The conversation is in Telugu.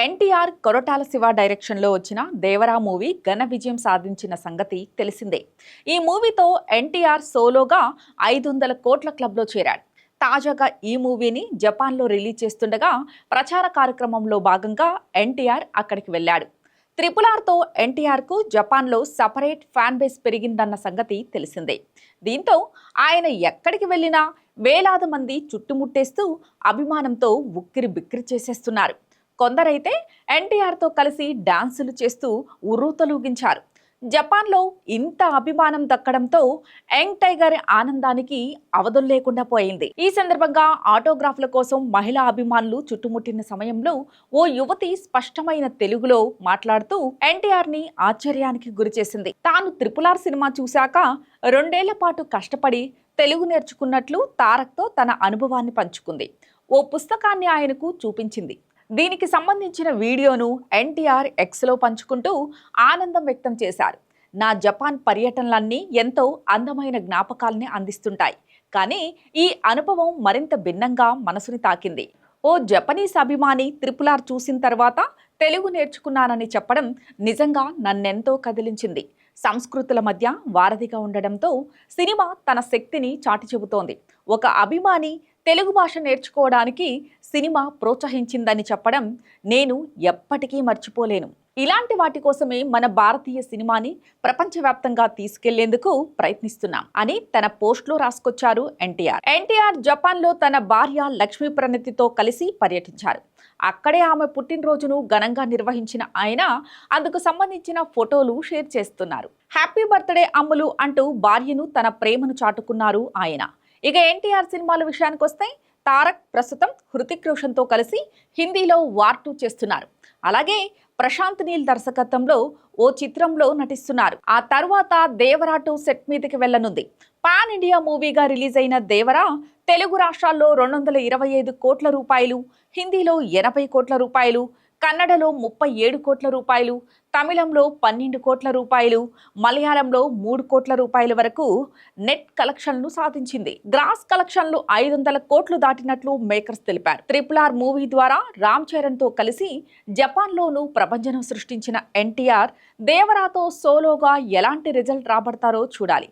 ఎన్టీఆర్ కొరటాల శివ డైరెక్షన్లో వచ్చిన దేవరా మూవీ ఘన విజయం సాధించిన సంగతి తెలిసిందే. ఈ మూవీతో ఎన్టీఆర్ సోలోగా 500 కోట్ల క్లబ్లో చేరాడు. తాజాగా ఈ మూవీని జపాన్లో రిలీజ్ చేస్తుండగా ప్రచార కార్యక్రమంలో భాగంగా ఎన్టీఆర్ అక్కడికి వెళ్ళాడు. RRRతో ఎన్టీఆర్కు జపాన్లో సపరేట్ ఫ్యాన్ బేస్ పెరిగిందన్న సంగతి తెలిసిందే. దీంతో ఆయన ఎక్కడికి వెళ్ళినా వేలాది మంది చుట్టుముట్టేస్తూ అభిమానంతో ఉక్కిరి బిక్కిరి చేసేస్తున్నారు. కొందరైతే ఎన్టీఆర్తో కలిసి డాన్సులు చేస్తూ ఉర్రూతలూగించారు. జపాన్లో ఇంత అభిమానం దక్కడంతో యంగ్ టైగర్ ఆనందానికి అవధులు లేకుండా పోయింది. ఈ సందర్భంగా ఆటోగ్రాఫ్ల కోసం మహిళా అభిమానులు చుట్టుముట్టిన సమయంలో ఓ యువతి స్పష్టమైన తెలుగులో మాట్లాడుతూ ఎన్టీఆర్ ని ఆశ్చర్యానికి గురిచేసింది. తాను RRR సినిమా చూశాక 2 ఏళ్ల పాటు కష్టపడి తెలుగు నేర్చుకున్నట్లు తారక్తో తన అనుభవాన్ని పంచుకుంది. ఓ పుస్తకాన్ని ఆయనకు చూపించింది. దీనికి సంబంధించిన వీడియోను ఎన్టీఆర్ ఎక్స్లో పంచుకుంటూ ఆనందం వ్యక్తం చేశారు. నా జపాన్ పర్యటనలన్నీ ఎంతో అందమైన జ్ఞాపకాల్ని అందిస్తుంటాయి, కానీ ఈ అనుభవం మరింత భిన్నంగా మనసుని తాకింది. ఓ జపనీస్ అభిమాని RRR చూసిన తర్వాత తెలుగు నేర్చుకున్నానని చెప్పడం నిజంగా నన్నెంతో కదిలించింది. సంస్కృతుల మధ్య వారధిగా ఉండడంతో సినిమా తన శక్తిని చాటి చెబుతోంది. ఒక అభిమాని తెలుగు భాష నేర్చుకోవడానికి సినిమా ప్రోత్సహించిందని చెప్పడం నేను ఎప్పటికీ మర్చిపోలేను. ఇలాంటి వాటి కోసమే మన భారతీయ సినిమాని ప్రపంచవ్యాప్తంగా తీసుకెళ్లేందుకు ప్రయత్నిస్తున్నాం అని తన పోస్ట్లో రాసుకొచ్చారు ఎన్టీఆర్. ఎన్టీఆర్ జపాన్లో తన భార్య లక్ష్మీ ప్రణతితో కలిసి పర్యటించారు. అక్కడే ఆమె పుట్టినరోజును ఘనంగా నిర్వహించిన ఆయన అందుకు సంబంధించిన ఫోటోలు షేర్ చేస్తున్నారు. హ్యాపీ బర్త్డే అమ్ములు అంటూ భార్యను తన ప్రేమను చాటుకున్నారు ఆయన. ఇక ఎన్టీఆర్ సినిమాల విషయానికి వస్తే తారక్ ప్రస్తుతం హృతిక్ రోషన్తో కలిసి హిందీలో వార్ 2 చేస్తున్నారు. అలాగే ప్రశాంత్ నీల్ దర్శకత్వంలో ఓ చిత్రంలో నటిస్తున్నారు. ఆ తర్వాత దేవరా 2 సెట్ మీదకి వెళ్లనుంది. పాన్ ఇండియా మూవీగా రిలీజ్ అయిన దేవరా తెలుగు రాష్ట్రాల్లో 225 కోట్ల రూపాయలు, హిందీలో 80 కోట్ల రూపాయలు, కన్నడలో 37 కోట్ల రూపాయలు, తమిళంలో 12 కోట్ల రూపాయలు, మలయాళంలో 3 కోట్ల రూపాయల వరకు నెట్ కలెక్షన్లు సాధించింది. గ్రాస్ కలెక్షన్లు 500 కోట్లు దాటినట్లు మేకర్స్ తెలిపారు. RRR మూవీ ద్వారా రామ్ చరణ్తో కలిసి జపాన్లోనూ ప్రభంజనం సృష్టించిన ఎన్టీఆర్ దేవరాతో సోలోగా ఎలాంటి రిజల్ట్ రాబడతారో చూడాలి.